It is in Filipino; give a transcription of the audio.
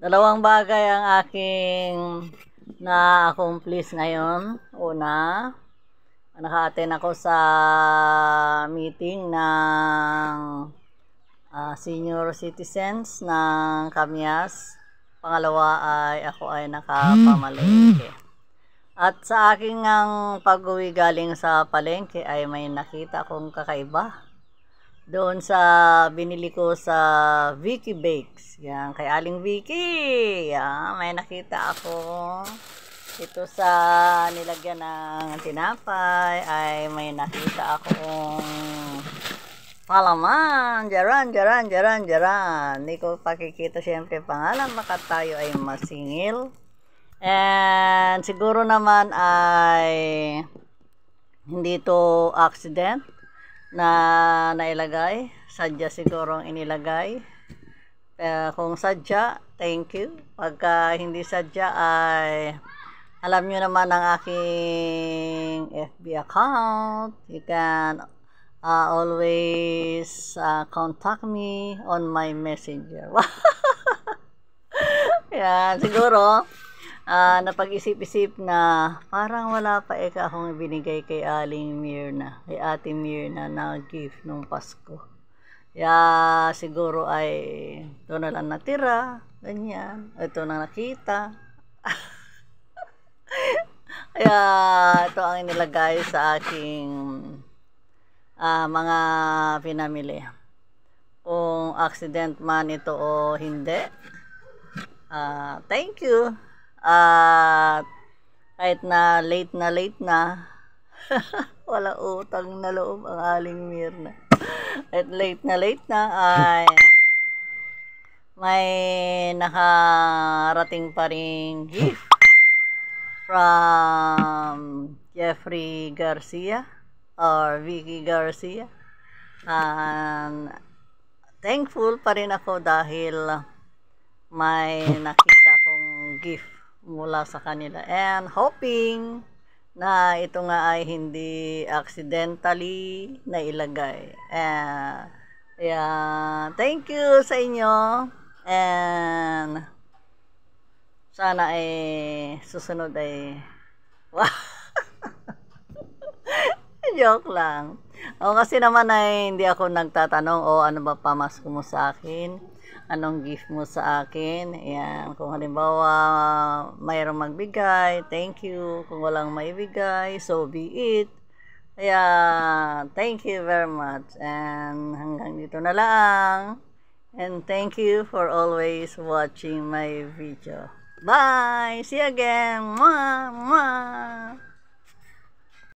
Dalawang bagay ang aking na-accomplish ngayon. Una, naka-attend ako sa meeting ng senior citizens ng Kamyas. Pangalawa ay ako ay nakapamalengke. At sa aking pag-uwi galing sa palengke ay may nakita akong kakaiba. Doon sa binili ko sa Vicky Bakes. Yan, kay Aling Vicky. Yan, may nakita ako. Ito sa nilagyan ng tinapay ay may nakita akong palaman. Jaran. Hindi ko pakikita siyempre pangalan. Baka tayo ay masingil. And siguro naman ay hindi to accident na nailagay. Sadya siguro ang inilagay. Kung sadya, thank you. Pagka hindi sadya ay alam nyo naman ang aking FB account. You can always contact me on my messenger. Yan, siguro napag-isip-isip na parang wala pa akong binigay kay Aling Mirna, kay Ate Mirna na gift nung Pasko. Kaya siguro ay ito na lang natira, ganyan. Ito na nakita. Kaya ito ang inilagay sa aking mga pinamili. Kung accident man ito o hindi, thank you. At kahit na late na wala utang na loob ang Aling Mirna. At late na ay may nakarating pa ring gift from Jeffrey Garcia or Vicky Garcia. And thankful pa rin ako dahil may nakita akong gift mula sa kanila, and hoping na ito nga ay hindi accidentally nailagay. Thank you sa inyo, and sana ay susunod ay joke lang. O kasi naman ay hindi ako nagtatanong o ano ba pamasko mo sa akin, anong gift mo sa akin. Ayan, kung halimbawa mayroong magbigay, thank you. Kung walang maibigay, so be it. Kaya thank you very much, and hanggang dito na lang. And thank you for always watching my video. Bye! See you again! Mwah!